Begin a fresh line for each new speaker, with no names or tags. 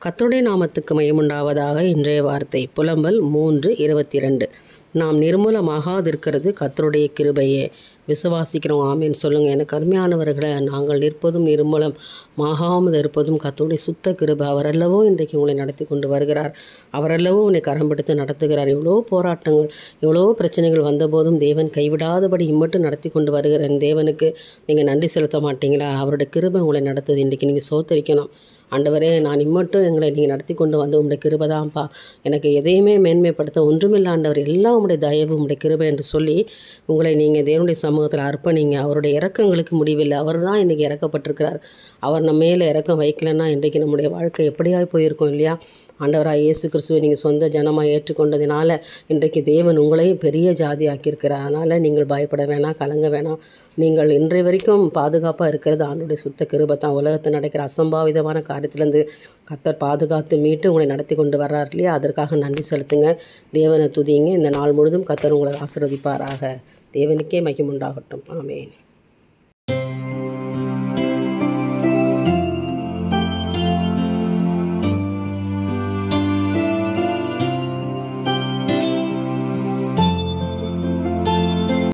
கர்த்தருடைய நாமத்துக்கு மகிமையுண்டாவதாக. இன்றைய வார்த்தை புலம்பல் 3:22. நாம் நிர்மூலமாகாதிருக்கிறது கர்த்தருடைய கிருபையே. விசுவாசிக்கிறோம், ஆமேன்னு சொல்லுங்கள். எனக்கு அருமையானவர்களை, நாங்கள் நிற்பதும் நிர்மூலம் ஆகாமல் இருப்பதும் கர்த்தருடைய சுத்த கிருபை. அவரல்லவோ இன்றைக்கு உங்களை நடத்தி கொண்டு வருகிறார். அவரல்லவோ உன்னை கரம் பிடித்து நடத்துகிறார். எவ்வளோ போராட்டங்கள், எவ்வளோ பிரச்சனைகள் வந்தபோதும் தேவன் கைவிடாதபடி இம்மட்டும் நடத்தி கொண்டு வருகிற தேவனுக்கு நீங்கள் நன்றி செலுத்த மாட்டீங்களா? அவருடைய கிருபை உங்களை நடத்துது. இன்றைக்கி நீங்கள் சோத்தரிக்கணும். ஆண்டவரே, நான் இம்மட்டும் எங்களை நீங்கள் நடத்தி கொண்டு வந்து உங்களுடைய கிருபை தான்ப்பா, எனக்கு எதையுமே மேன்மைப்படுத்த ஒன்றுமில்லை ஆண்டவர், எல்லாம் உங்களுடைய தயவு உங்களுடைய கிருபை என்று சொல்லி உங்களை நீங்கள் தேவனுடைய சமூகத்தில் அர்ப்பணிங்க. அவருடைய இறக்கங்களுக்கு முடிவில்லை. அவர் தான் இன்றைக்கி இறக்கப்பட்டிருக்கிறார். அவர் நம்ம மேலே இறக்கம் வைக்கலைன்னா இன்றைக்கு நம்முடைய வாழ்க்கை எப்படியாய் போயிருக்கோம் இல்லையா? ஆண்டவராக இயேசு கிறிஸ்துவை நீங்கள் சொந்த ஜனமாக ஏற்றுக்கொண்டதினால இன்றைக்கு தேவன் உங்களையும் பெரிய ஜாதி ஆக்கியிருக்கிறார். அதனால் நீங்கள் பயப்பட வேணாம், கலங்க வேணாம். நீங்கள் இன்றைய வரைக்கும் பாதுகாப்பாக இருக்கிறது ஆண்டுடைய சுத்த கிருபை தான். உலகத்தில் நடக்கிற அசம்பாவிதமான காரியத்திலேருந்து கர்த்தர் பாதுகாத்து மீட்டு உங்களை நடத்தி கொண்டு வர்றார் இல்லையா? அதற்காக நன்றி செலுத்துங்க. தேவனை துதிங்க. இந்த நாள் முழுதும் கர்த்தர் உங்களை ஆசீர்வதிப்பாராக. தேவனுக்கே மகிமை உண்டாகட்டும். ஆமென்.